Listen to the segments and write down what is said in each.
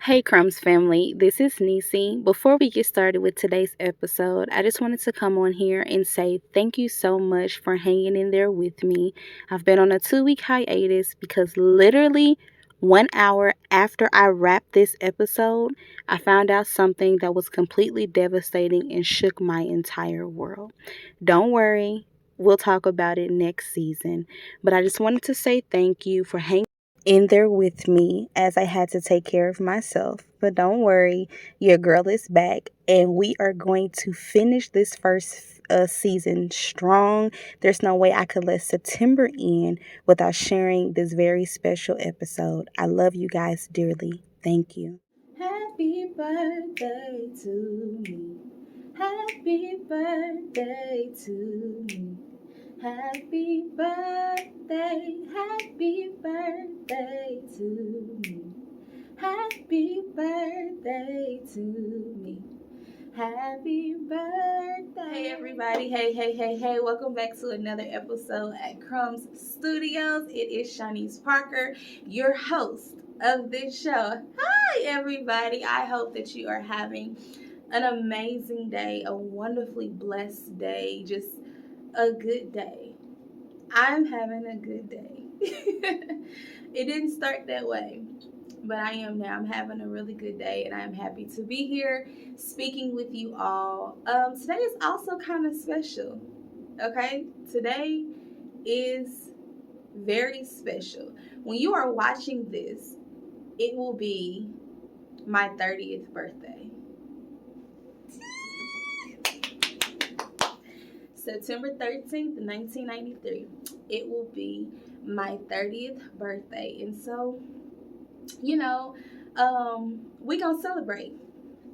Hey Crumbs family, this is Nisi. Before we get started with today's episode, I just wanted to come on here and say thank you so much for hanging in there with me. I've been on a 2 week hiatus because literally 1 hour after I wrapped this episode, I found out something that was completely devastating and shook my entire world. Don't worry, we'll talk about it next season. But I just wanted to say thank you for hanging in there with me as I had to take care of myself. But don't worry, your girl is back, and we are going to finish this first season strong. There's no way I could let September end without sharing this very special episode. I love you guys dearly. Thank you. Happy birthday to me. Happy birthday to me. Happy birthday to me. Happy birthday to me. Happy birthday. Hey everybody, hey, welcome back to another episode at Crumbs Studios. It is Shanice Parker, your host of this show. Hi everybody, I hope that you are having an amazing day, a wonderfully blessed day, just a good day. I'm having a good day. It didn't start that way, but I am now. I'm having a really good day, and I am happy to be here speaking with you all. Today is also kind of special, okay? Today is very special. When you are watching this, it will be my 30th birthday. September 13th, 1993. It will be my 30th birthday. And so, we gonna celebrate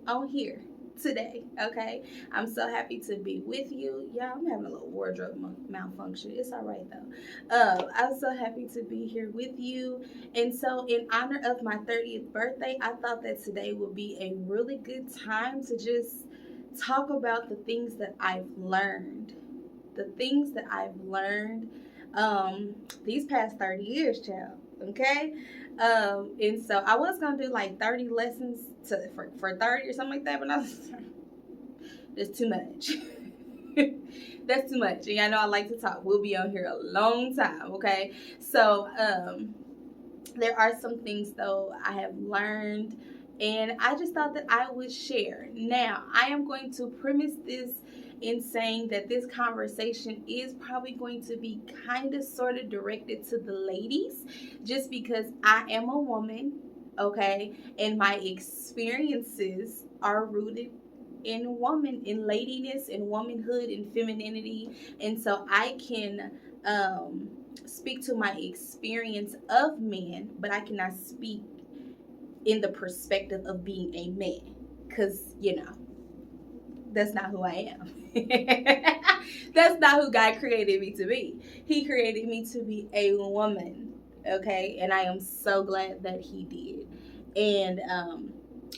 on here today, okay? I'm so happy to be with you. Yeah, I'm having a little wardrobe malfunction. It's all right though. I'm so happy to be here with you. And so in honor of my 30th birthday, I thought that today would be a really good time to just talk about the things that I've learned. These past 30 years, child. Okay? And so I was gonna do like 30 lessons for 30 or something like that, but I was that's too much. That's too much. And I know I like to talk. We'll be on here a long time, okay? So there are some things though I have learned, and I just thought that I would share. Now, I am going to premise this in saying that this conversation is probably going to be kind of sort of directed to the ladies, just because I am a woman, okay, and my experiences are rooted in ladiness, in womanhood, in femininity, and so I can speak to my experience of men, but I cannot speak in the perspective of being a man, because that's not who I am. That's not who God created me to be. He created me to be a woman, okay? And I am so glad that he did. And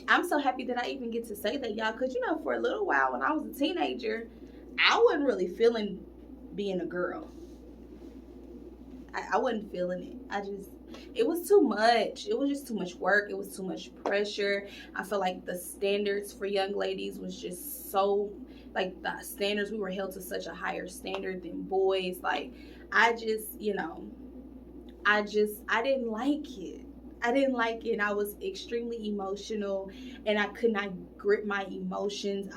I'm so happy that I even get to say that, y'all, because for a little while when I was a teenager, I wasn't really feeling being a girl. I wasn't feeling it. It was too much. It was just too much work. It was too much pressure. I feel like the standards for young ladies was just so, like, the standards, we were held to such a higher standard than boys. Like, I didn't like it. I didn't like it, and I was extremely emotional, and I could not grip my emotions.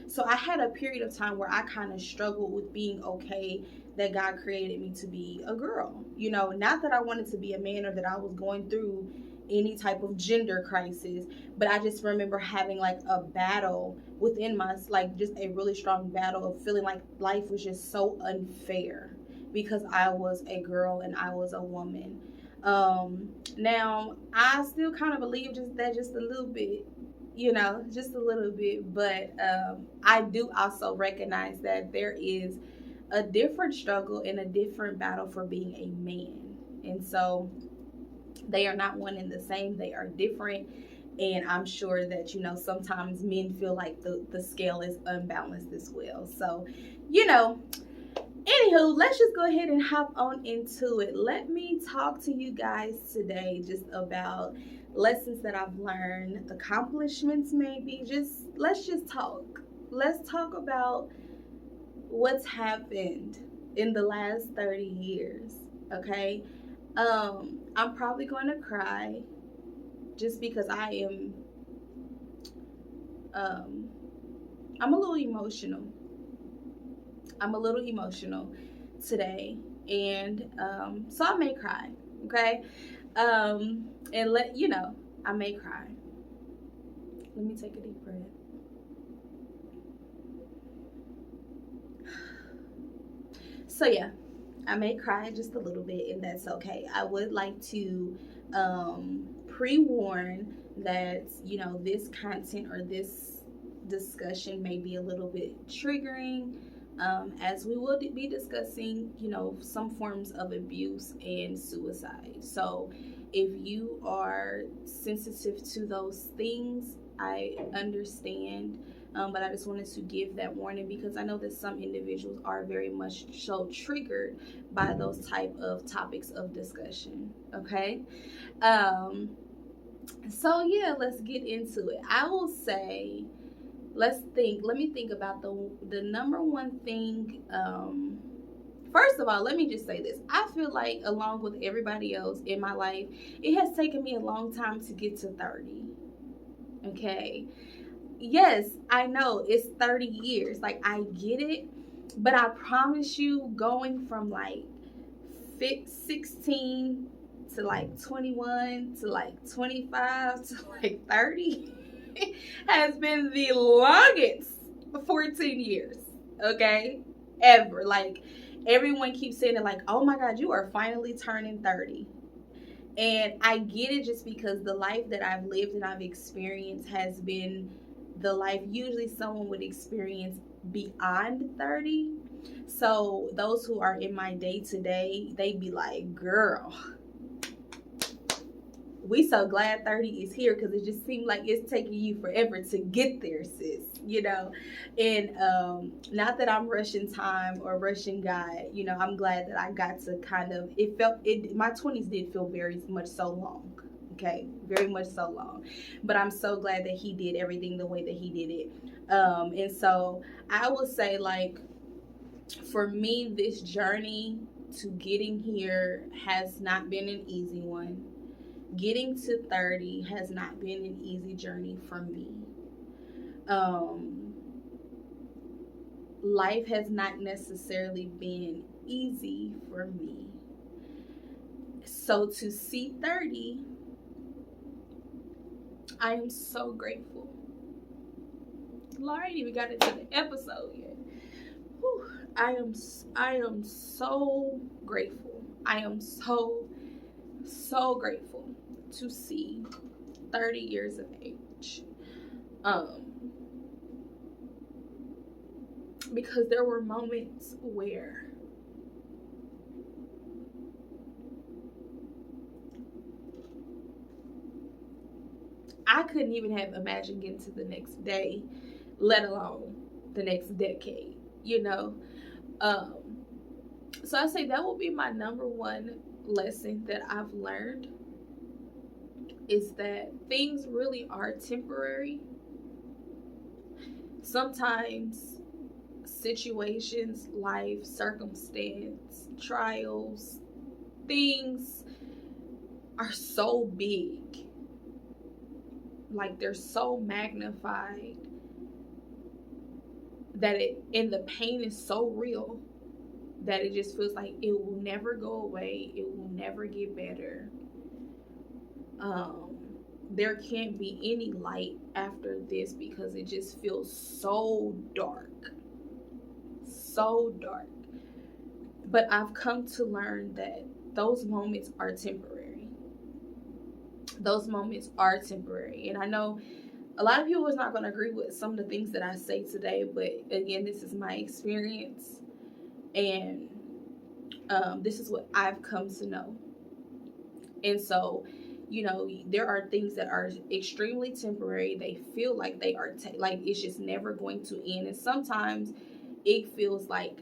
So I had a period of time where I kind of struggled with being okay that God created me to be a girl. Not that I wanted to be a man or that I was going through any type of gender crisis, but I just remember having like a battle within like just a really strong battle of feeling like life was just so unfair because I was a girl and I was a woman. Now I still kind of believe just a little bit, just a little bit, but I do also recognize that there is a different struggle and a different battle for being a man. And so they are not one and the same, they are different. And I'm sure that, sometimes men feel like the scale is unbalanced as well. So, anywho, let's just go ahead and hop on into it. Let me talk to you guys today just about lessons that I've learned, accomplishments maybe. Let's just talk. Let's talk about what's happened in the last 30 years, okay? I'm probably going to cry just because um I'm a little emotional. I'm a little emotional today, and so I may cry, okay? And let you know, I may cry. Let me take a deep breath. So yeah, I may cry just a little bit, and that's okay. I would like to pre-warn that this content or this discussion may be a little bit triggering, as we will be discussing some forms of abuse and suicide. So if you are sensitive to those things, I understand, but I just wanted to give that warning because I know that some individuals are very much so triggered by those type of topics of discussion. Okay. um so yeah, let's get into it. I will say, let me think about the number one thing. First of all, let me just say this. I feel like, along with everybody else in my life, it has taken me a long time to get to 30. Okay. Yes, I know it's 30 years. Like, I get it. But I promise you, going from like 16 to like 21 to like 25 to like 30 has been the longest 14 years, okay? Ever. Like, everyone keeps saying it, like, oh my God, you are finally turning 30. And I get it, just because the life that I've lived and I've experienced has been the life usually someone would experience beyond 30. So those who are in my day to day, they be like, girl, we so glad 30 is here, because it just seemed like it's taking you forever to get there, sis. And not that I'm rushing time or rushing God. I'm glad that I got to kind of, my 20s did feel very much so long. Okay, very much so long, but I'm so glad that he did everything the way that he did it. And so I would say, like, for me, this journey to getting here has not been an easy one. Getting to 30 has not been an easy journey for me. Um, Life has not necessarily been easy for me. So to see 30, I am so grateful. Lord, I ain't even got into the episode yet. Whew. I am so grateful. I am so grateful to see 30 years of age. Because there were moments where I couldn't even have imagined getting to the next day, let alone the next decade, Um, so I say that will be my number one lesson that I've learned, is that things really are temporary. Sometimes situations, life, circumstance, trials, things are so big. Like, they're so magnified that the pain is so real that it just feels like it will never go away. It will never get better. There can't be any light after this, because it just feels so dark. So dark. But I've come to learn that those moments are temporary. Those moments are temporary. And I know a lot of people is not going to agree with some of the things that I say today, but again, this is my experience, and this is what I've come to know. And so, there are things that are extremely temporary. They feel like they are like it's just never going to end, and sometimes it feels like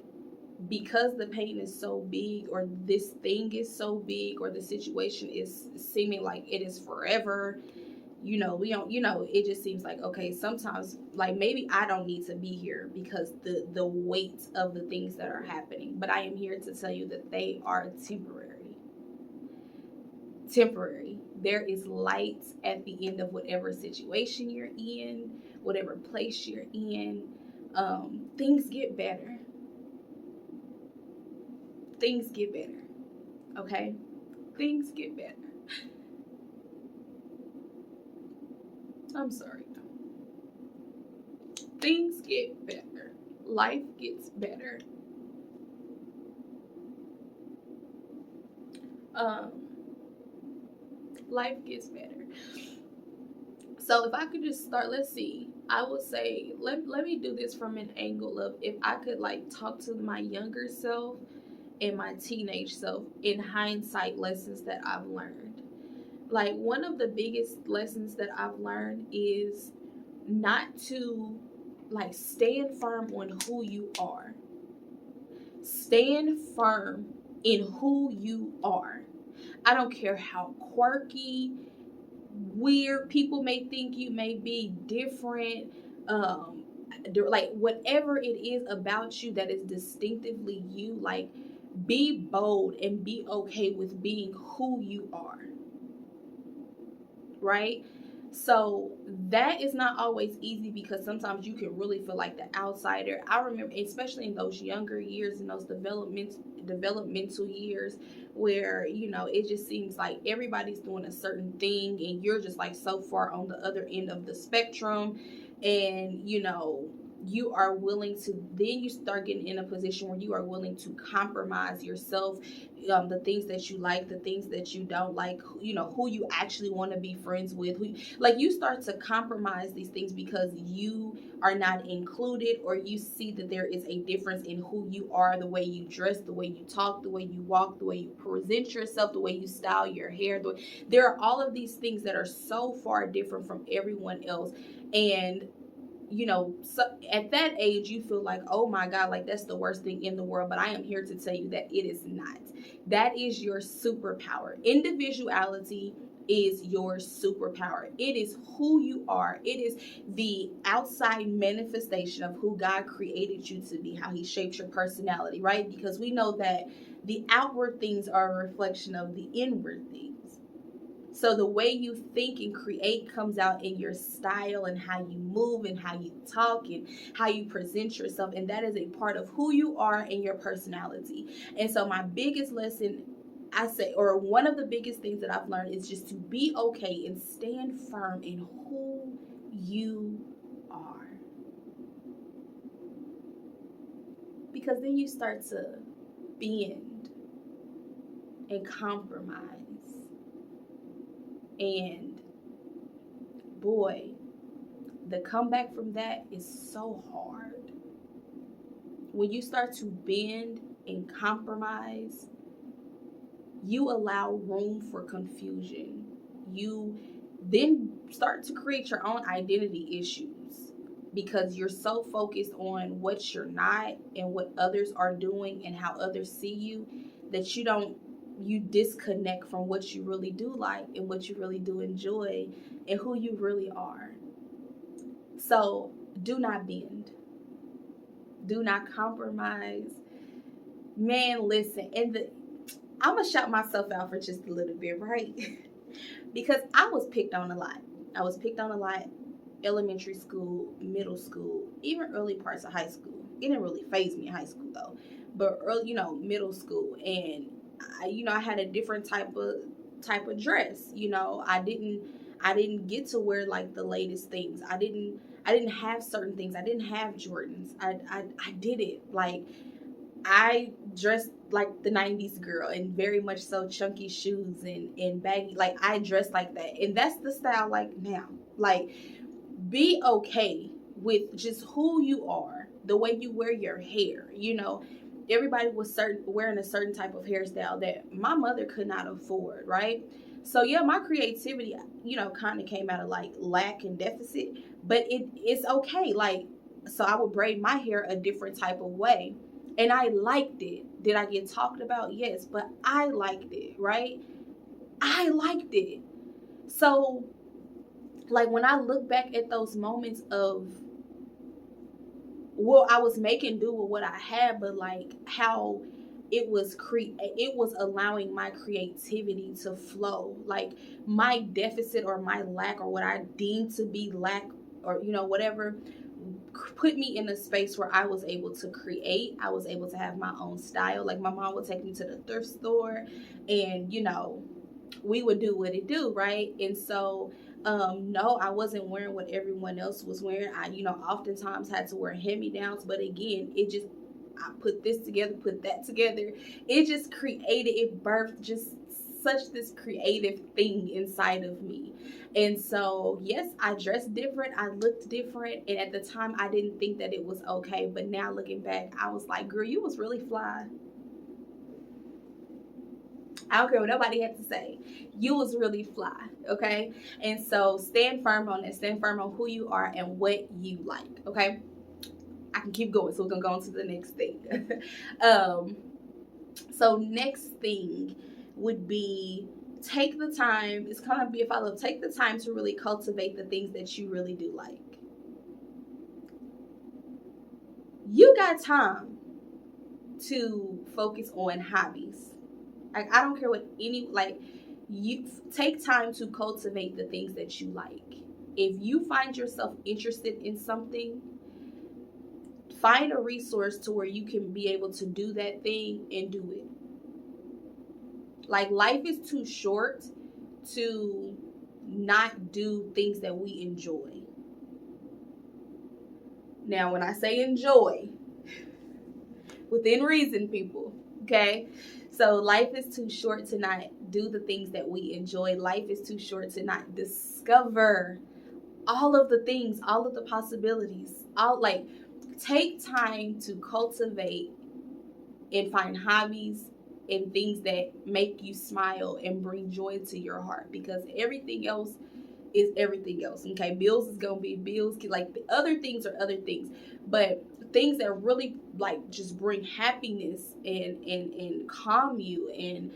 because the pain is so big, or this thing is so big, or the situation is seeming like it is forever, we don't, it just seems like, okay, sometimes like maybe I don't need to be here because the weight of the things that are happening. But I am here to tell you that they are temporary. There is light at the end of whatever situation you're in, whatever place you're in. Things get better. Things get better. Okay? Things get better. I'm sorry. Things get better. Life gets better. Life gets better. So if I could just start, let's see, I would say, let me do this from an angle of, if I could like talk to my younger self and my teenage self in hindsight, lessons that I've learned. Like, one of the biggest lessons that I've learned is not to like stand firm on who you are. Stand firm in who you are. I don't care how quirky, weird people may think you may be, different, like whatever it is about you that is distinctively you, like be bold and be okay with being who you are, right? So that is not always easy, because sometimes you can really feel like the outsider. I remember, especially in those younger years, in those developmental years, where it just seems like everybody's doing a certain thing and you're just like so far on the other end of the spectrum. And you are willing to, then you start getting in a position where you are willing to compromise yourself, the things that you like, the things that you don't like, who you actually want to be friends with, like you start to compromise these things because you are not included, or you see that there is a difference in who you are, the way you dress, the way you talk, the way you walk, the way you present yourself, the way you style your hair. There are all of these things that are so far different from everyone else. And so at that age, you feel like, oh my God, like that's the worst thing in the world. But I am here to tell you that it is not. That is your superpower. Individuality is your superpower. It is who you are. It is the outside manifestation of who God created you to be, how He shaped your personality, right? Because we know that the outward things are a reflection of the inward things. So the way you think and create comes out in your style, and how you move, and how you talk, and how you present yourself. And that is a part of who you are and your personality. And so my biggest lesson, I say, or one of the biggest things that I've learned, is just to be okay and stand firm in who you are. Because then you start to bend and compromise. And boy, the comeback from that is so hard. When you start to bend and compromise, you allow room for confusion. You then start to create your own identity issues, because you're so focused on what you're not and what others are doing and how others see you, that you disconnect from what you really do like and what you really do enjoy and who you really are. So do not bend. Do not compromise. Man, listen, I'm going to shout myself out for just a little bit, right? Because I was picked on a lot. Elementary school, middle school, even early parts of high school. It didn't really faze me in high school though. But early, middle school, and I had a different type of dress. I didn't get to wear like the latest things. I didn't have certain things. I didn't have Jordans. I did it. Like, I dressed like the 90s girl, and very much so chunky shoes and baggy. Like, I dressed like that. And that's the style like now. Like, be okay with just who you are, the way you wear your hair. Everybody was wearing a certain type of hairstyle that my mother could not afford, right? So yeah, my creativity, kind of came out of like lack and deficit, but it's okay. Like, so I would braid my hair a different type of way. And I liked it. Did I get talked about? Yes, but I liked it, right? I liked it. So, like, when I look back at those moments of, well, I was making do with what I had, but like how it was allowing my creativity to flow. Like my deficit or my lack or what I deemed to be lack or whatever put me in a space where I was able to create. I was able to have my own style. Like my mom would take me to the thrift store and we would do what it do, right? And so no, I wasn't wearing what everyone else was wearing. I oftentimes had to wear hand-me-downs, but again, I put this together, put that together. It just created, it birthed just such this creative thing inside of me. And so yes, I dressed different, I looked different, and at the time I didn't think that it was okay, but now looking back, I was like, girl, you was really fly. I don't care what nobody had to say. You was really fly, okay? And so stand firm on it. Stand firm on who you are and what you like, okay? I can keep going, so we're gonna go on to the next thing. So next thing would be take the time. It's kind of be if I love. Take the time to really cultivate the things that you really do like. You got time to focus on hobbies. Like I don't care what you take time to cultivate the things that you like. If you find yourself interested in something, find a resource to where you can be able to do that thing and do it. Like life is too short to not do things that we enjoy. Now, when I say enjoy, within reason, people, okay? So life is too short to not do the things that we enjoy. Life is too short to not discover all of the things, all of the possibilities. Take time to cultivate and find hobbies and things that make you smile and bring joy to your heart, because everything else is everything else. Okay, bills is gonna be bills. Like the other things are other things, but things that really like just bring happiness and calm you and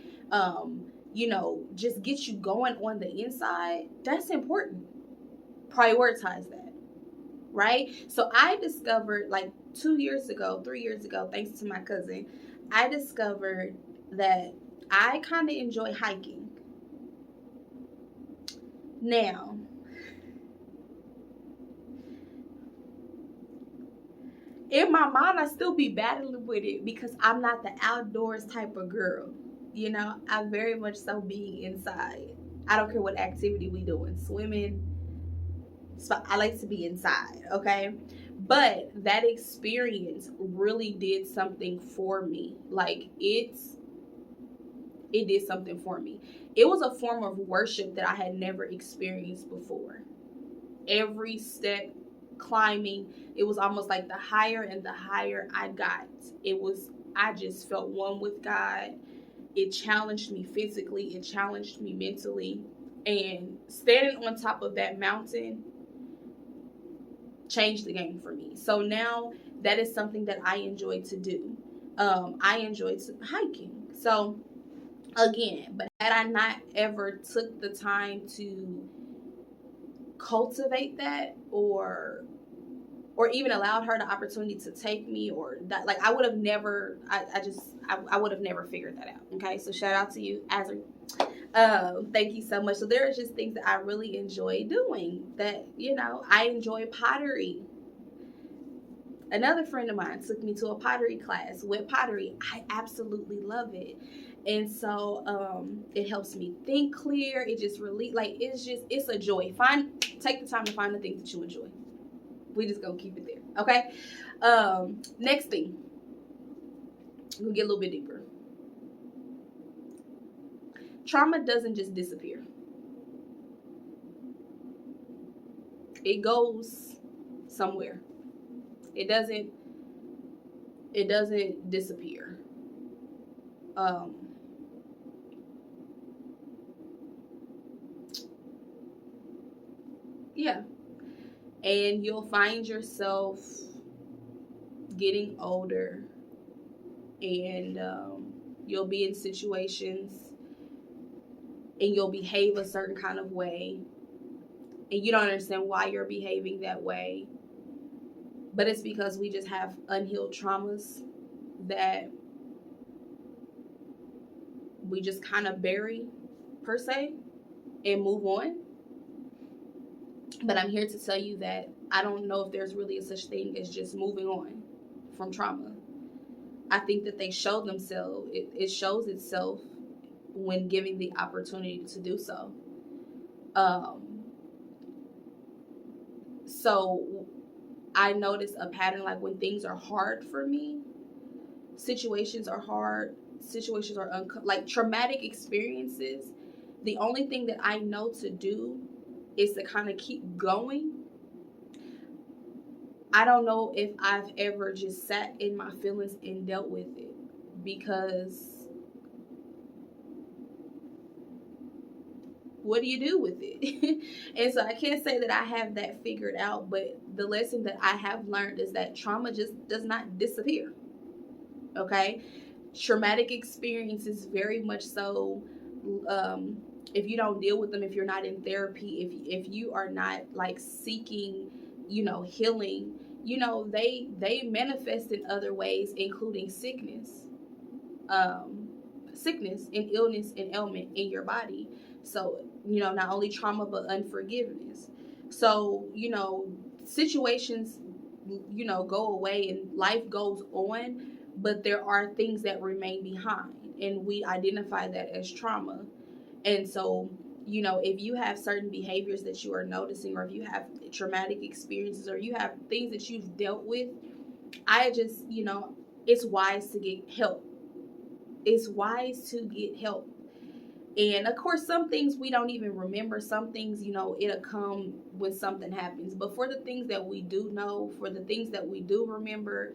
just get you going on the inside, that's important. Prioritize that, right? So I discovered like 2 years ago, 3 years ago, thanks to my cousin, I discovered that I kind of enjoy hiking. Now, in my mind, I still be battling with it because I'm not the outdoors type of girl. I very much so be inside. I don't care what activity we doing, swimming. So I like to be inside, okay? But that experience really did something for me. Like it did something for me. It was a form of worship that I had never experienced before. Every step climbing, it was almost like the higher and the higher I got, I just felt one with God. It challenged me physically, it challenged me mentally, and standing on top of that mountain changed the game for me. So now that is something that I enjoy to do. I enjoy hiking. So again, but had I not ever took the time to cultivate that or even allowed her the opportunity to take me, or that, like I would have never, I would have never figured that out. Okay, so shout out to you, Azri. Thank you so much. So there are just things that I really enjoy doing. That I enjoy pottery. Another friend of mine took me to a pottery class with pottery. I absolutely love it. And so it helps me think clear. It just really it's a joy. Take the time to find the things that you enjoy. We just gonna keep it there. Okay. Next thing. We'll get a little bit deeper. Trauma doesn't just disappear. It goes somewhere. It doesn't disappear. Yeah. And you'll find yourself getting older and you'll be in situations and you'll behave a certain kind of way, and you don't understand why you're behaving that way, but it's because we just have unhealed traumas that we just kind of bury, per se, and move on. But I'm here to tell you that I don't know if there's really a such thing as just moving on from trauma. I think that they show themselves, it shows itself when given the opportunity to do so. So I notice a pattern, like when things are hard for me, situations are hard, situations are like traumatic experiences. The only thing that I know to do is to kind of keep going. I don't know if I've ever just sat in my feelings and dealt with it, because what do you do with it? And so I can't say that I have that figured out, but the lesson that I have learned is that trauma just does not disappear. Okay? Traumatic experiences, very much so, if you don't deal with them, if you're not in therapy, if you are not like seeking, healing, they manifest in other ways, including sickness, sickness and illness and ailment in your body. So, not only trauma, but unforgiveness. So, situations, go away and life goes on, but there are things that remain behind. And we identify that as trauma. And so, if you have certain behaviors that you are noticing, or if you have traumatic experiences, or you have things that you've dealt with, I just, it's wise to get help. It's wise to get help. And of course, some things we don't even remember. Some things, it'll come when something happens. But for the things that we do know, for the things that we do remember,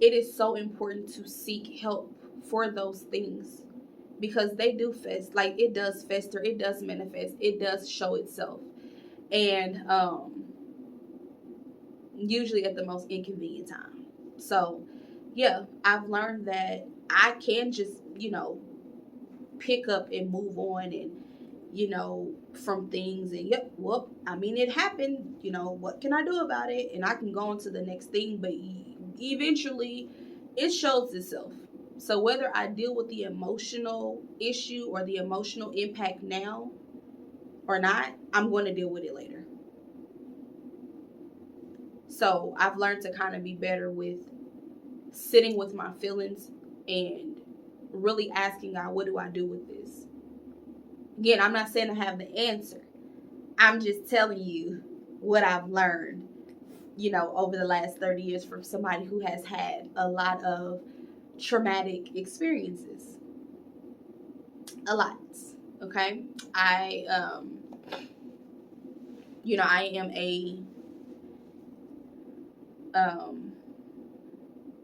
it is so important to seek help for those things, because they do like it does fester, it does manifest, it does show itself. And usually at the most inconvenient time. So yeah, I've learned that I can just, pick up and move on, and from things, and yep, well, I mean, it happened, what can I do about it, and I can go on to the next thing. But eventually it shows itself. So whether I deal with the emotional issue or the emotional impact now or not, I'm going to deal with it later. So I've learned to kind of be better with sitting with my feelings and really asking God, what do I do with this? Again, I'm not saying I have the answer. I'm just telling you what I've learned, over the last 30 years from somebody who has had a lot of traumatic experiences. A lot. Okay? I am a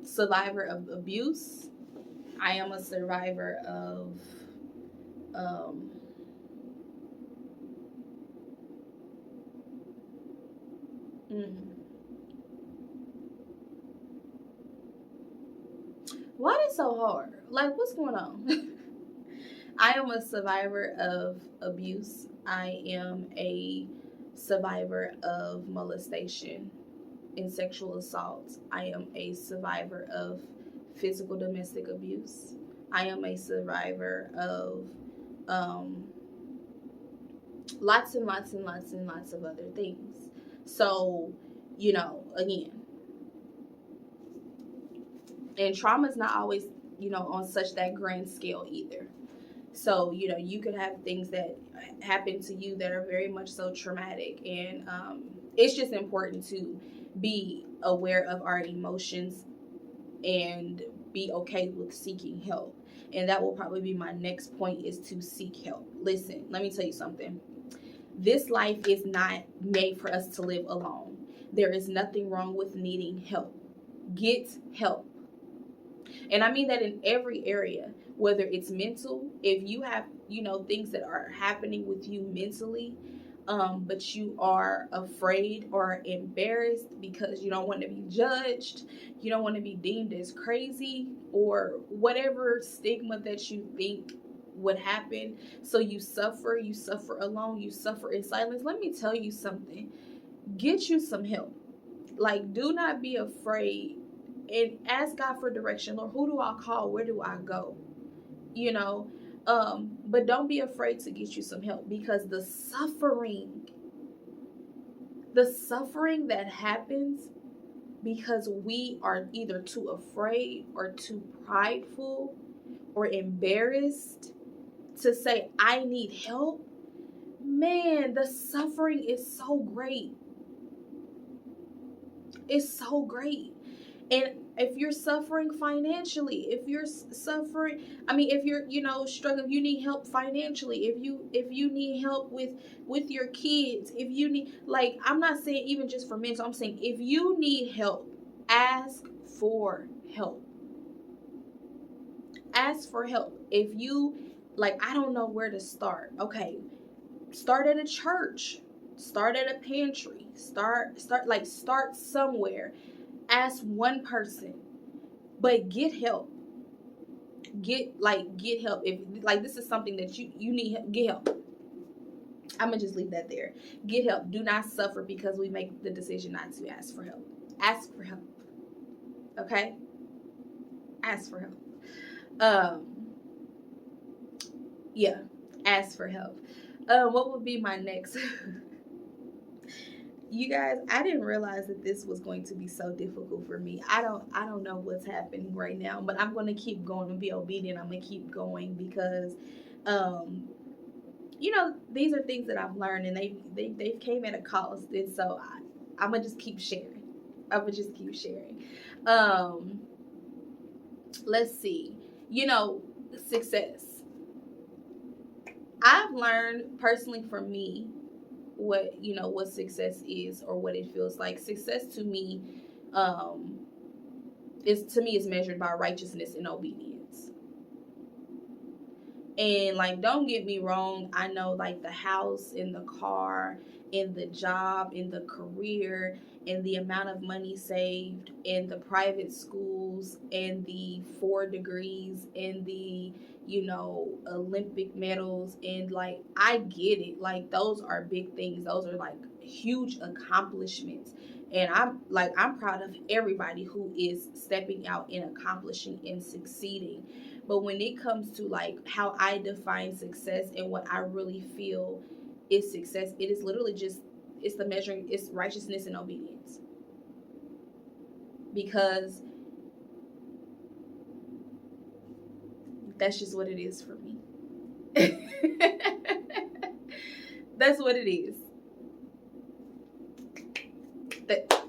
survivor of abuse. I am a survivor of why is it so hard? Like, what's going on? I am a survivor of abuse. I am a survivor of molestation and sexual assault. I am a survivor of physical domestic abuse. I am a survivor of lots and lots and lots and lots of other things. So, again, and trauma is not always, on such that grand scale either. So, you could have things that happen to you that are very much so traumatic. And it's just important to be aware of our emotions and be okay with seeking help. And that will probably be my next point, is to seek help. Listen, let me tell you something. This life is not made for us to live alone. There is nothing wrong with needing help. Get help. And I mean that in every area, whether it's mental, if you have, things that are happening with you mentally, but you are afraid or embarrassed because you don't want to be judged, you don't want to be deemed as crazy, or whatever stigma that you think would happen. So you suffer alone, you suffer in silence. Let me tell you something. Get you some help. Like, do not be afraid, and ask God for direction. Lord, who do I call? Where do I go? You know, but don't be afraid to get you some help, because the suffering that happens because we are either too afraid or too prideful or embarrassed to say, I need help. Man, the suffering is so great. It's so great. And if you're suffering financially, if you're suffering, if you're, struggling, if you need help financially, if you need help with your kids, if you need, like, I'm not saying even just for men, so I'm saying if you need help, ask for help. Ask for help. If you, like, I don't know where to start. Okay, start at a church, start at a pantry, start somewhere. Ask one person, but get help. Get help. If, like, this is something that you need, get help. I'm gonna just leave that there. Get help. Do not suffer because we make the decision not to ask for help. Ask for help. Okay? Ask for help. Yeah, ask for help. What would be my next? You guys, I didn't realize that this was going to be so difficult for me. I don't know what's happening right now, but I'm going to keep going and be obedient. I'm going to keep going because these are things that I've learned, and they've came at a cost, and so I'm going to just keep sharing. Let's see. Success. I've learned personally for me what success is, or what it feels like. Success to me is measured by righteousness and obedience. And, like, don't get me wrong, I know, like, the house and the car and the job and the career and the amount of money saved and the private schools and the 4 degrees and the Olympic medals, and, like, I get it. Like, those are big things. Those are, like, huge accomplishments. And I'm proud of everybody who is stepping out and accomplishing and succeeding. But when it comes to, like, how I define success and what I really feel is success, it is literally just, it's righteousness and obedience. Because that's just what it is for me. That's what it is.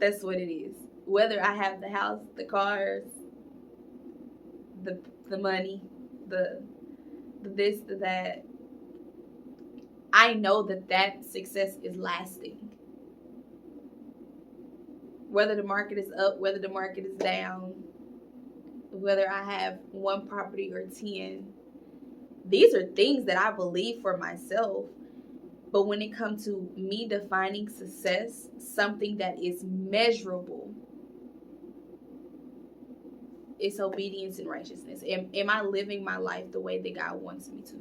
That's what it is. Whether I have the house, the cars, the money, the this, the that, I know that success is lasting. Whether the market is up, whether the market is down, whether I have 1 property or 10, these are things that I believe for myself. But when it comes to me defining success, something that is measurable, it's obedience and righteousness. Am I living my life the way that God wants me to?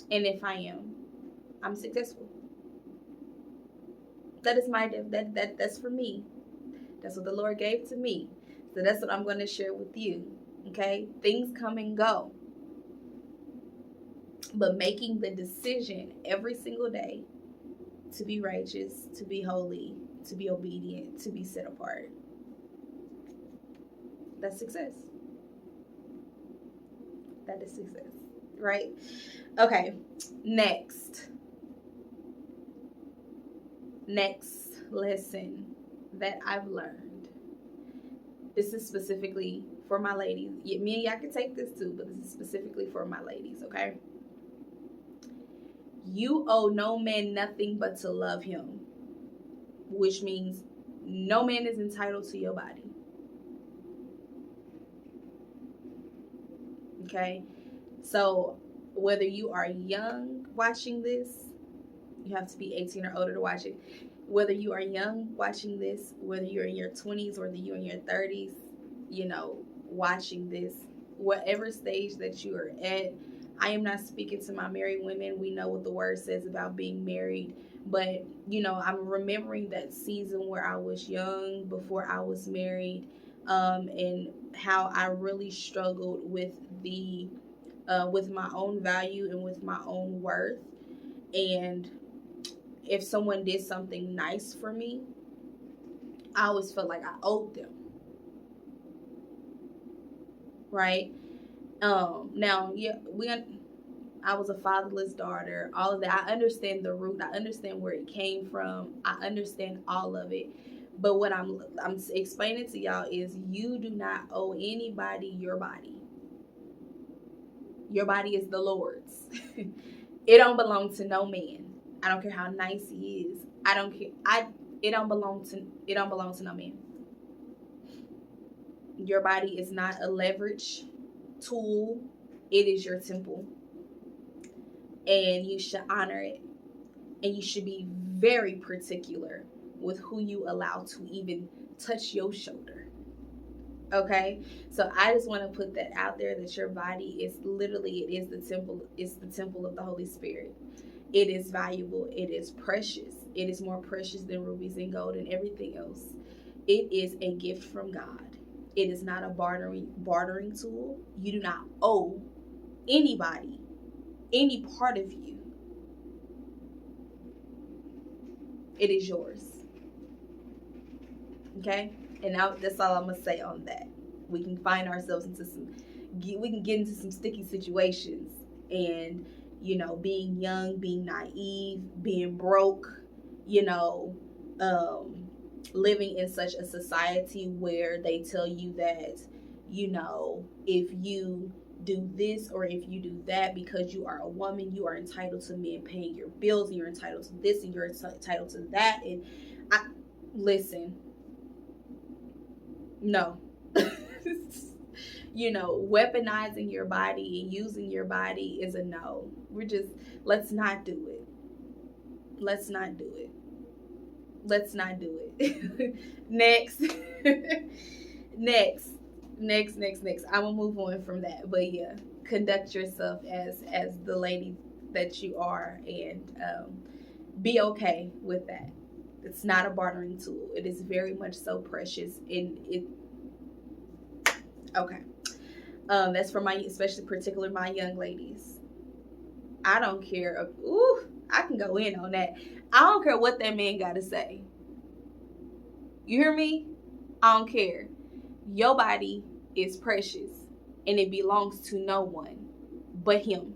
And if I am, I'm successful. That is that's for me. That's what the Lord gave to me. So that's what I'm going to share with you. Okay? Things come and go. But making the decision every single day to be righteous, to be holy, to be obedient, to be set apart, that's success. That is success, right? Okay, next lesson that I've learned. This is specifically for my ladies. Me and y'all can take this too, but this is specifically for my ladies, okay? You owe no man nothing but to love him, which means no man is entitled to your body. Okay? So whether you are young watching this, you have to be 18 or older to watch it. Whether you are young watching this, whether you're in your 20s, whether you're in your 30s, watching this, whatever stage that you are at, I am not speaking to my married women. We know what the word says about being married. But, I'm remembering that season where I was young, before I was married, and how I really struggled with with my own value and with my own worth. And if someone did something nice for me, I always felt like I owed them. Right? Now, yeah, I was a fatherless daughter, all of that. I understand the root. I understand where it came from. I understand all of it. But what I'm explaining to y'all is you do not owe anybody your body. Your body is the Lord's. It don't belong to no man. I don't care how nice he is. I don't care. It don't belong to no man. Your body is not a leverage tool. It is your temple. And you should honor it. And you should be very particular with who you allow to even touch your shoulder. Okay? So I just want to put that out there, that your body is literally, it is the temple. It's the temple of the Holy Spirit. It is valuable. It is precious. It is more precious than rubies and gold and everything else. It is a gift from God. It is not a bartering tool. You do not owe anybody any part of you. It is yours. Okay? And now that's all I'm going to say on that. We can find ourselves we can get into some sticky situations, and, being young, being naive, being broke, living in such a society where they tell you that, if you do this or if you do that, because you are a woman, you are entitled to men paying your bills, and you're entitled to this and you're entitled to that. And listen, no. Weaponizing your body and using your body is a no. Let's not do it. Let's not do it. Let's not do it. Next. Next. I'm gonna move on from that. But yeah, conduct yourself as the lady that you are, and be okay with that. It's not a bartering tool. It is very much so precious. Okay. That's for especially particular my young ladies. I don't care. I can go in on that. I don't care what that man got to say. You hear me? I don't care. Your body is precious, and it belongs to no one but him.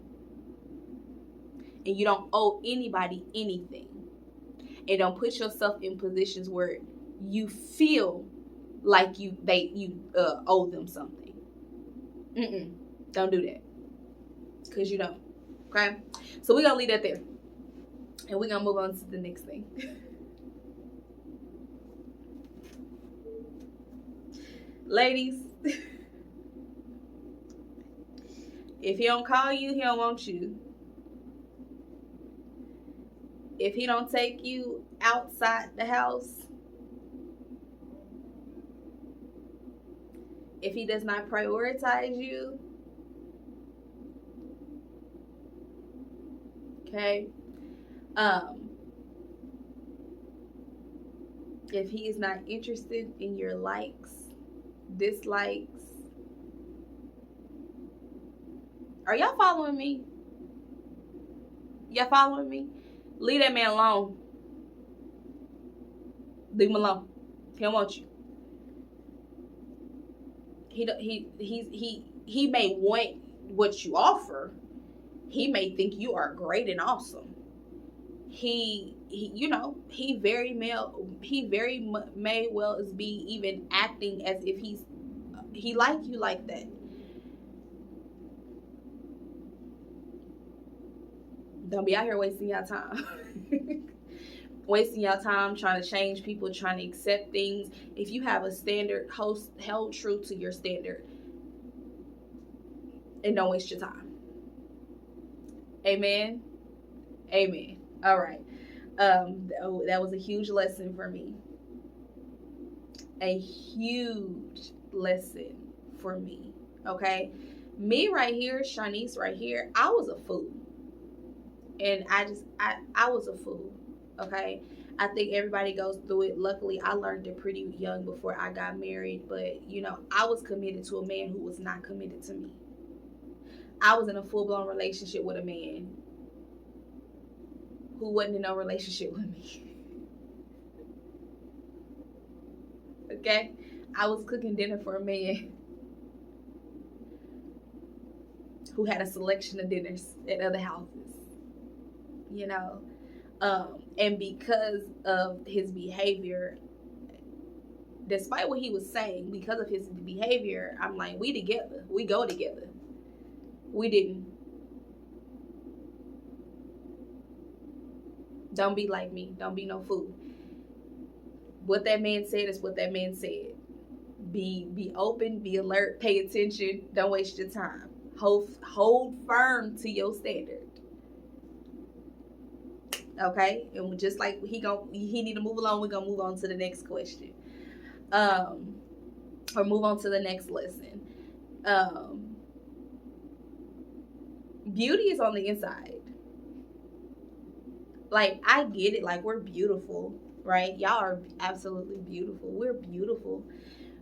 And you don't owe anybody anything. And don't put yourself in positions where you feel like you owe them something. Don't do that, because you don't. Okay, so we're gonna leave that there, and we're gonna move on to the next thing. Ladies, if he don't call you, he don't want you. If he don't take you outside the house, if he does not prioritize you, okay, if he is not interested in your likes, dislikes, are y'all following me? Y'all following me? Leave that man alone. Leave him alone. He don't want you. He may want what you offer. He may think you are great and awesome. He very may well as be even acting as if he like you like that. Don't be out here wasting your time. Wasting your time trying to change people, trying to accept things. If you have a standard, held true to your standard, and don't waste your time. Amen. Amen. All right. That was a huge lesson for me. A huge lesson for me. Okay. Me right here, Shanice right here, I was a fool. And I was a fool. Okay. I think everybody goes through it. Luckily, I learned it pretty young before I got married. But, I was committed to a man who was not committed to me. I was in a full blown relationship with a man who wasn't in no relationship with me. Okay? I was cooking dinner for a man who had a selection of dinners at other houses, you know. And because of his behavior, despite what he was saying, because of his behavior, I'm like, we together. We go together. We didn't. Don't be like me. Don't be no fool. What that man said is what that man said. Be open, be alert, pay attention, don't waste your time. Hold firm to your standard. Okay? And just like he need to move along, we're gonna move on to the next question. Or move on to the next lesson. Beauty is on the inside. Like, I get it, like, we're beautiful, right? Y'all are absolutely beautiful. We're beautiful.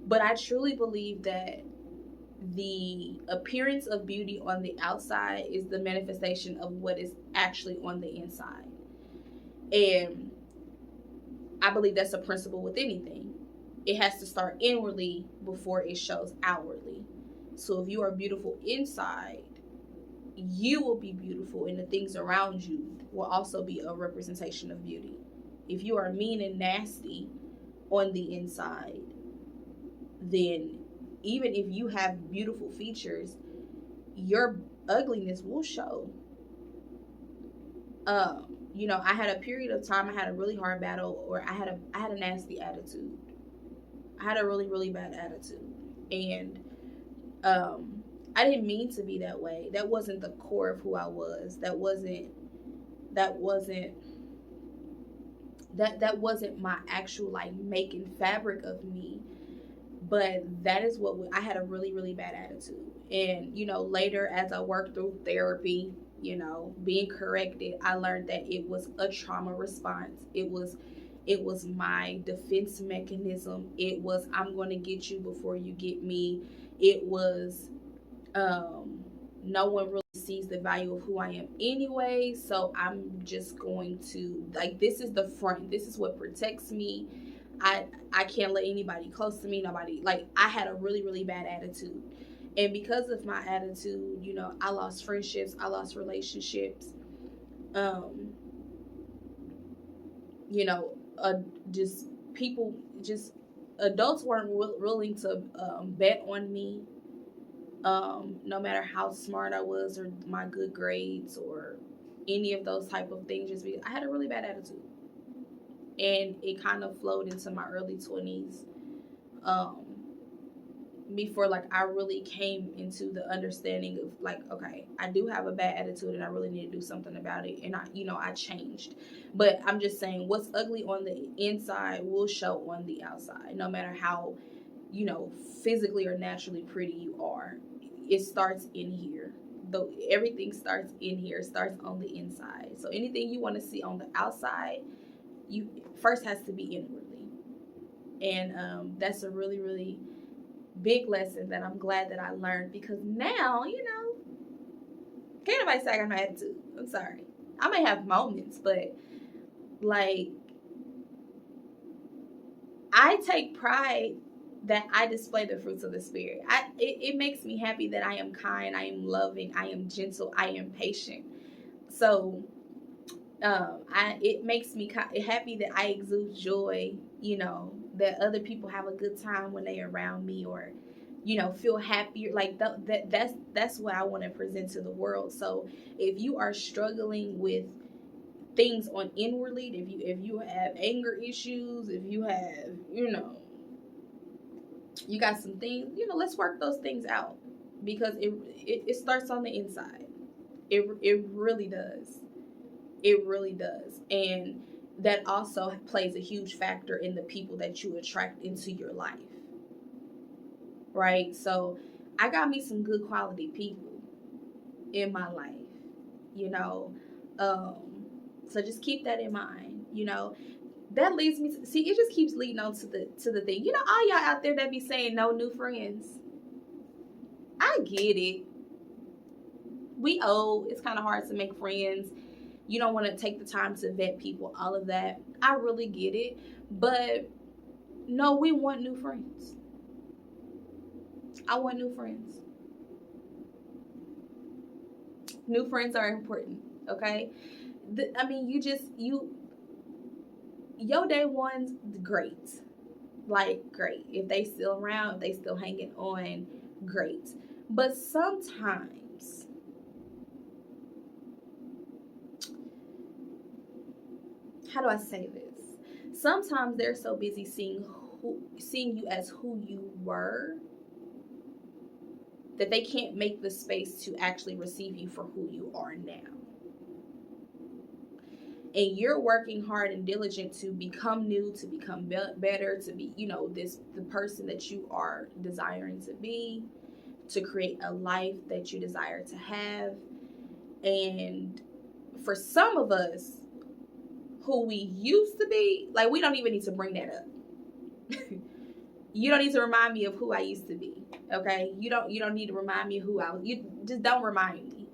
But I truly believe that the appearance of beauty on the outside is the manifestation of what is actually on the inside. And I believe that's a principle with anything. It has to start inwardly before it shows outwardly. So if you are beautiful inside, you will be beautiful, and the things around you will also be a representation of beauty. If you are mean and nasty on the inside, then even if you have beautiful features, your ugliness will show. I had a period of time, I had a really hard battle, or I had a nasty attitude. I had a really, really bad attitude. And I didn't mean to be that way. That wasn't the core of who I was. That wasn't my actual, like, making fabric of me. But that is what I had a really, really bad attitude. And, later as I worked through therapy, being corrected, I learned that it was a trauma response. It was my defense mechanism. It was, I'm going to get you before you get me. It was, no one really sees the value of who I am anyway. So I'm just going to, like, this is the front. This is what protects me. I can't let anybody close to me. Nobody, like, I had a really, really bad attitude. And because of my attitude, I lost friendships. I lost relationships. Just people, just adults weren't willing to bet on me. No matter how smart I was or my good grades or any of those type of things, just because I had a really bad attitude. And it kind of flowed into my early 20s. Before, like, I really came into the understanding of, like, okay, I do have a bad attitude and I really need to do something about it. And I changed. But I'm just saying, what's ugly on the inside will show on the outside, no matter how, physically or naturally pretty you are. It starts in here. Though everything starts in here, starts on the inside. So anything you want to see on the outside, you first has to be inwardly. And that's a really, really big lesson that I'm glad that I learned, because now, can't nobody say I got no attitude. I'm sorry. I may have moments, but, like, I take pride that I display the fruits of the Spirit. It makes me happy that I am kind, I am loving, I am gentle, I am patient. So it makes me happy that I exude joy, that other people have a good time when they're around me, or feel happier. Like, that's what I want to present to the world. So if you are struggling with things on inwardly, if you have anger issues, if you have, you got some things, let's work those things out, because it starts on the inside. It really does. It really does. And that also plays a huge factor in the people that you attract into your life. Right? So I got me some good quality people in my life, you know. Um, so just keep that in mind, you know. That leads me to see, it just keeps leading on to the thing. You know, all y'all out there that be saying no new friends. I get it. We old. It's kind of hard to make friends. You don't want to take the time to vet people, all of that. I really get it. But no, we want new friends. I want new friends. New friends are important, okay? I mean, your day one's great. Like, great. If they still around, if they still hanging on, great. But sometimes, how do I say this? Sometimes they're so busy seeing you as who you were, that they can't make the space to actually receive you for who you are now. And you're working hard and diligent to become new, to become better, to be, the person that you are desiring to be, to create a life that you desire to have. And for some of us, who we used to be, like, we don't even need to bring that up. You don't need to remind me of who I used to be. Okay? You don't need to remind me of who I was. You just don't remind me.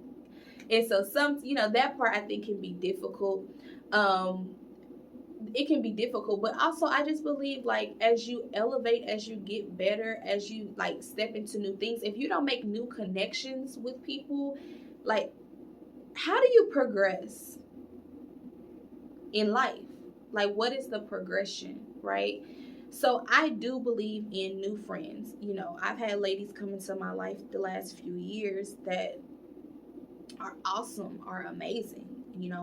And so that part I think can be difficult. It can be difficult, but also I just believe, like, as you elevate, as you get better, as you like step into new things, if you don't make new connections with people, like, how do you progress in life? Like, what is the progression, right? So I do believe in new friends. I've had ladies come into my life the last few years that are awesome, are amazing.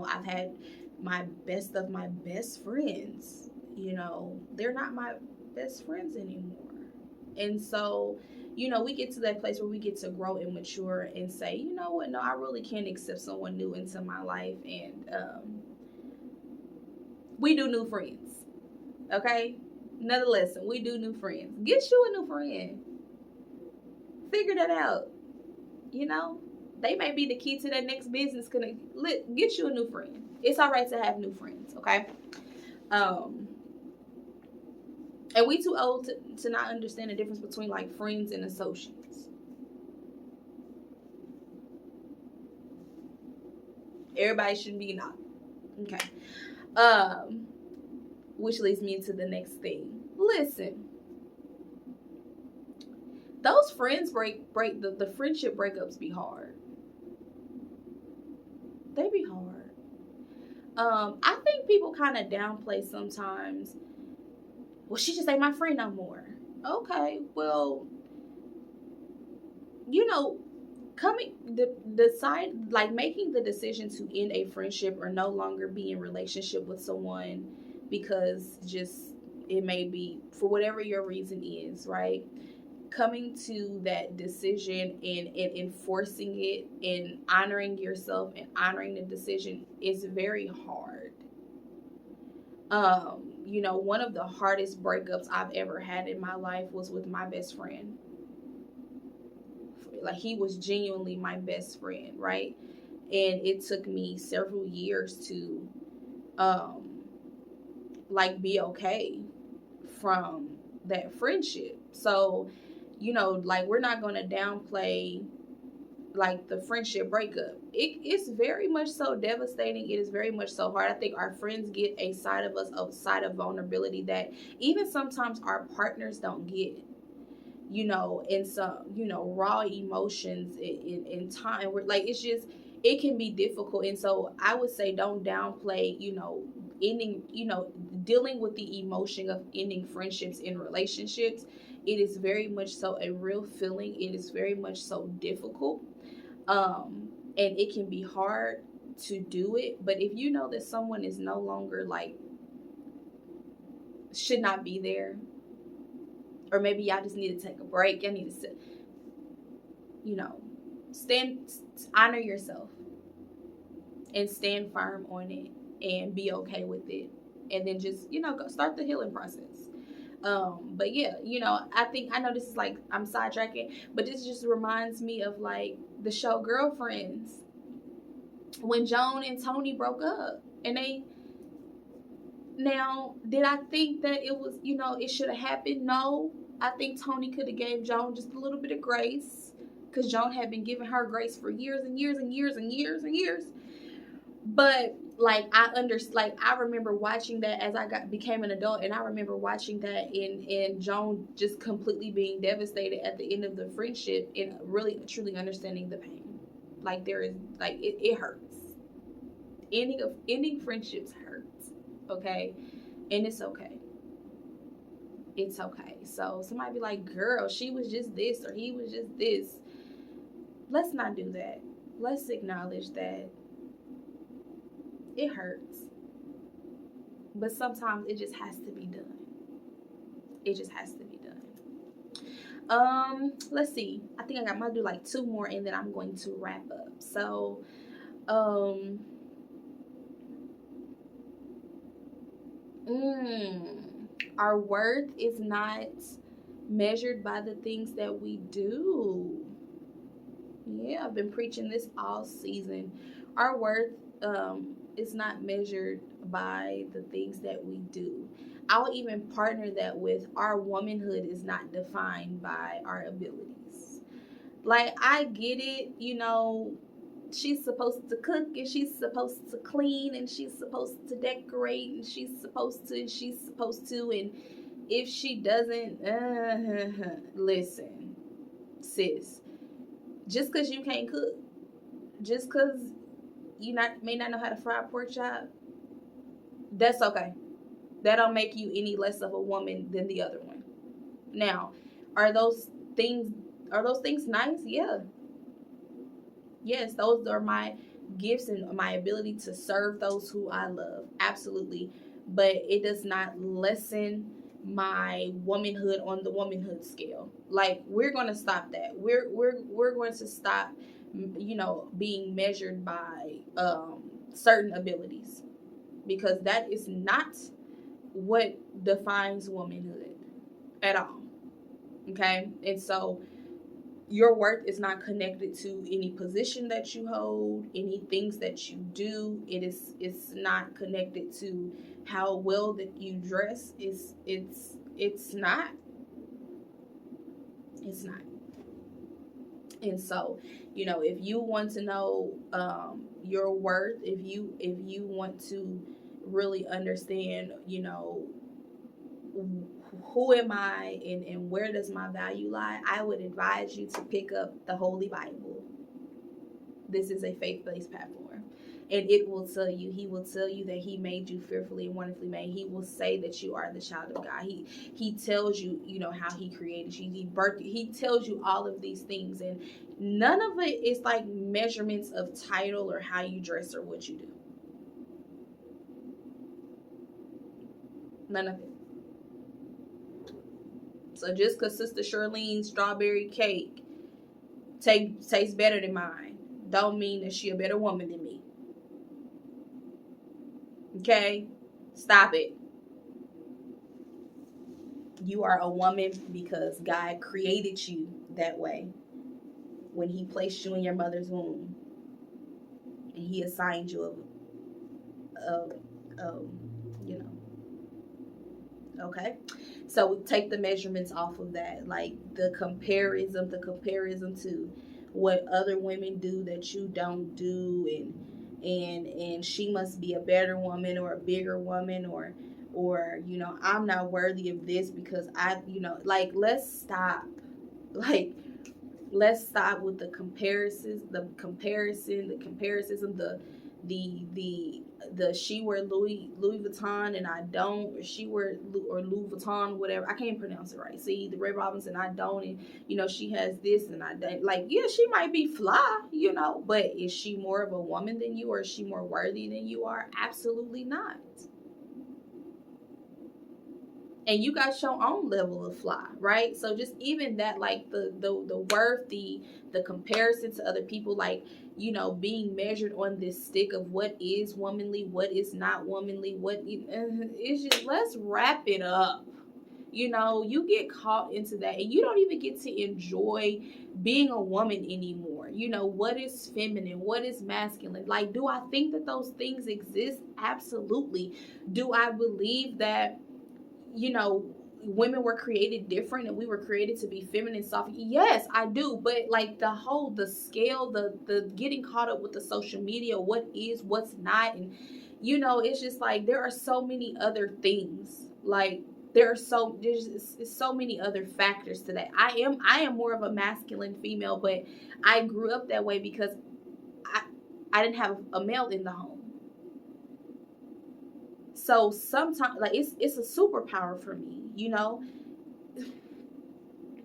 I've had my best of my best friends, they're not my best friends anymore. And so, we get to that place where we get to grow and mature and say, you know what, no, I really can't accept someone new into my life. And we do new friends. Okay? Another lesson, we do new friends. Get you a new friend. Figure that out. They may be the key to that next business. Get you a new friend. It's all right to have new friends, okay? And we too old to not understand the difference between, like, friends and associates. Everybody shouldn't be not. Okay. Which leads me into the next thing. Listen. Those friends the friendship breakups be hard. They be hard. I think people kind of downplay sometimes. Well, she just ain't my friend no more. Okay, well, making the decision to end a friendship or no longer be in relationship with someone because just it may be for whatever your reason is, right? Coming to that decision and enforcing it and honoring yourself and honoring the decision is very hard. One of the hardest breakups I've ever had in my life was with my best friend. Like, he was genuinely my best friend, right? And it took me several years to be okay from that friendship. So, we're not going to downplay, like, the friendship breakup. It's very much so devastating. It is very much so hard. I think our friends get a side of us, a side of vulnerability that even sometimes our partners don't get. In some, raw emotions in time where, like, it can be difficult. And so I would say don't downplay, ending, dealing with the emotion of ending friendships and relationships. It is very much so a real feeling. It is very much so difficult. And it can be hard to do it. But if you know that someone is no longer, like, should not be there, or maybe y'all just need to take a break, y'all need to stand, honor yourself. and stand firm on it and be okay with it, and then just go start the healing process. But yeah, I know this is like I'm sidetracking, but this just reminds me of like the show Girlfriends, when Joan and Tony broke up, and they now, did I think that it was, it should have happened? No. I think Tony could have gave Joan just a little bit of grace, because Joan had been giving her grace for years and years and years and years and years. But like I remember watching that as I became an adult, and I remember watching that in Joan just completely being devastated at the end of the friendship and really truly understanding the pain. Like there is like it hurts. Ending friendships hurts. Okay, and it's okay. It's okay. So somebody be like, girl, she was just this or he was just this. Let's not do that. Let's acknowledge that it hurts, but sometimes it just has to be done. It just has to be done. Let's see. I think I might do like 2 more and then I'm going to wrap up. So our worth is not measured by the things that we do. Yeah, I've been preaching this all season. Our worth is not measured by the things that we do. I'll even partner that with our womanhood is not defined by our abilities. Like, I get it, she's supposed to cook and she's supposed to clean and she's supposed to decorate and she's supposed to, and if she doesn't, listen, sis, just because you can't cook, just because you may not know how to fry a pork chop, that's okay. That don't make you any less of a woman than the other one. Now, are those things nice? Yeah. Yes, those are my gifts and my ability to serve those who I love. Absolutely. But it does not lessen my womanhood on the womanhood scale. Like, we're going to stop that. We're going to stop, being measured by certain abilities, because that is not what defines womanhood at all. Okay? And so your worth is not connected to any position that you hold, any things that you do. It's not connected to how well that you dress. It's not. It's not. And so, if you want to know your worth, if you want to really understand, who am I and where does my value lie, I would advise you to pick up the Holy Bible. This is a faith-based platform. And he will tell you that he made you fearfully and wonderfully made. He will say that you are the child of God. He tells you, how he created you. He birthed you. He tells you all of these things. And none of it is like measurements of title or how you dress or what you do. None of it. So just because Sister Charlene's strawberry cake tastes better than mine, don't mean that she a better woman than me. Okay? Stop it. You are a woman because God created you that way when he placed you in your mother's womb. And he assigned you okay? So take the measurements off of that, like the comparison to what other women do that you don't do, and she must be a better woman or a bigger woman, or I'm not worthy of this because let's stop. Let's stop with the comparisons, the she wear Louis Vuitton and I don't, or she wear Louis Vuitton, whatever. I can't pronounce it right. See, the Ray Robinson, I don't, and she has this and I don't. Like, yeah, she might be fly, but is she more of a woman than you, or is she more worthy than you are? Absolutely not. and you got your own level of fly, right? So just even that, like the worth, the comparison to other people, like, being measured on this stick of what is womanly, what is not womanly, it's just, let's wrap it up. You get caught into that, and you don't even get to enjoy being a woman anymore. What is feminine, what is masculine? Like, do I think that those things exist? Absolutely. Do I believe that women were created different and we were created to be feminine, soft? Yes, I do. But like the scale, the getting caught up with the social media, what is, what's not, and it's just like there are so many other things. Like there's so many other factors to that. I am more of a masculine female, but I grew up that way because I didn't have a male in the home. So sometimes, like, it's a superpower for me.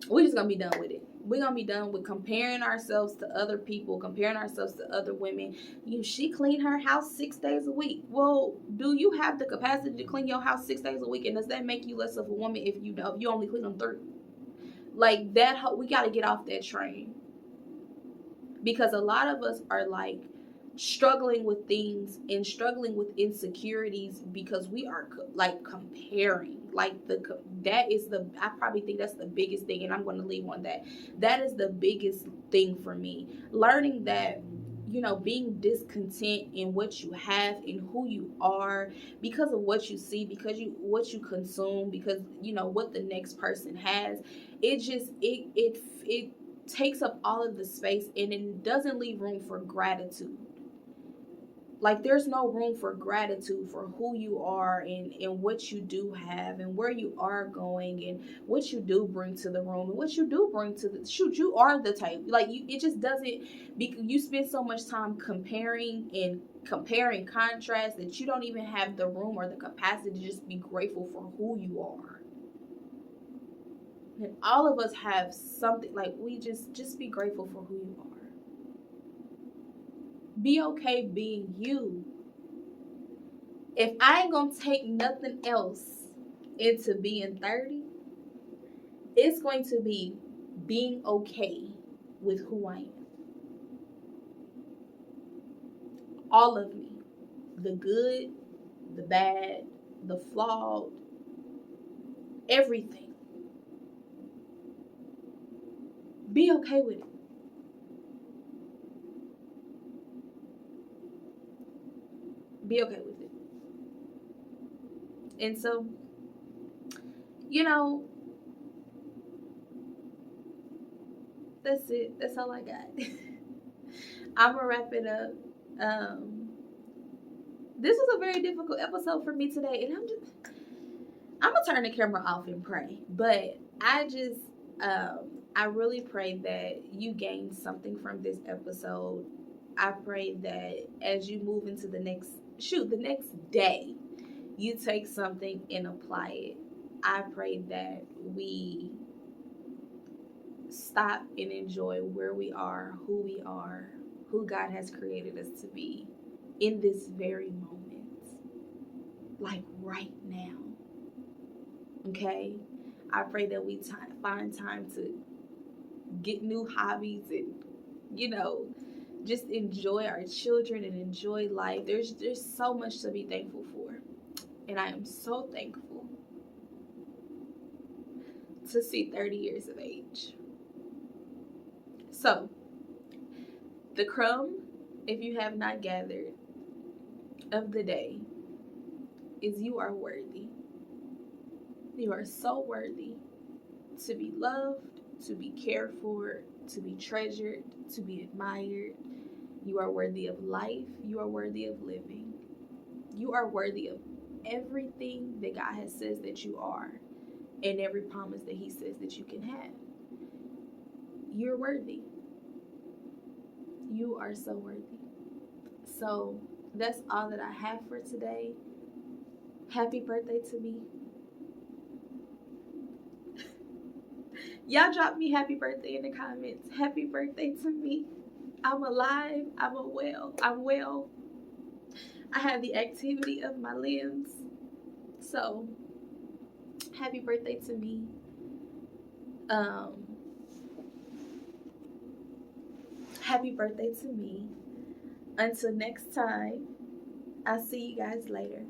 We're just gonna be done with it. We're gonna be done with comparing ourselves to other people, comparing ourselves to other women. She cleaned her house 6 days a week. Well, do you have the capacity to clean your house 6 days a week? And does that make you less of a woman if you only clean them 3? Like that, we gotta get off that train, because a lot of us are like struggling with things and struggling with insecurities because we are like comparing. Like I probably think that's the biggest thing, and I'm going to leave on that is the biggest thing for me. Learning that being discontent in what you have and who you are because of what you see, because what you consume, because what the next person has. It takes up all of the space, and it doesn't leave room for gratitude. Like there's no room for gratitude for who you are, and what you do have, and where you are going, and what you do bring to the room, and what you do bring to the shoot. You are the type, like, it just doesn't, you spend so much time comparing contrast that you don't even have the room or the capacity to just be grateful for who you are. And all of us have something, like, we just be grateful for who you are. Be okay being you. If I ain't gonna take nothing else into being 30, it's going to be being okay with who I am. All of me. The good, the bad, the flawed, everything. Be okay with it. Be okay with it. And so, that's it. That's all I got. I'm gonna wrap it up. This was a very difficult episode for me today, and I'm gonna turn the camera off and pray. But I really pray that you gain something from this episode. I pray that as you move into the next day, you take something and apply it. I pray that we stop and enjoy where we are, who God has created us to be in this very moment, like right now. Okay? I pray that we find time to get new hobbies and, just enjoy our children and enjoy life. There's so much to be thankful for. And I am so thankful to see 30 years of age. So, the crumb, if you have not gathered, of the day is you are worthy. You are so worthy to be loved, to be cared for, to be treasured, to be admired. You are worthy of life. You are worthy of living. You are worthy of everything that God has says that you are, and every promise that He says that you can have. You're worthy. You are so worthy. So that's all that I have for today. Happy birthday to me. Y'all drop me happy birthday in the comments. Happy birthday to me. I'm alive. I'm well. I have the activity of my limbs. So, happy birthday to me. Happy birthday to me. Until next time, I'll see you guys later.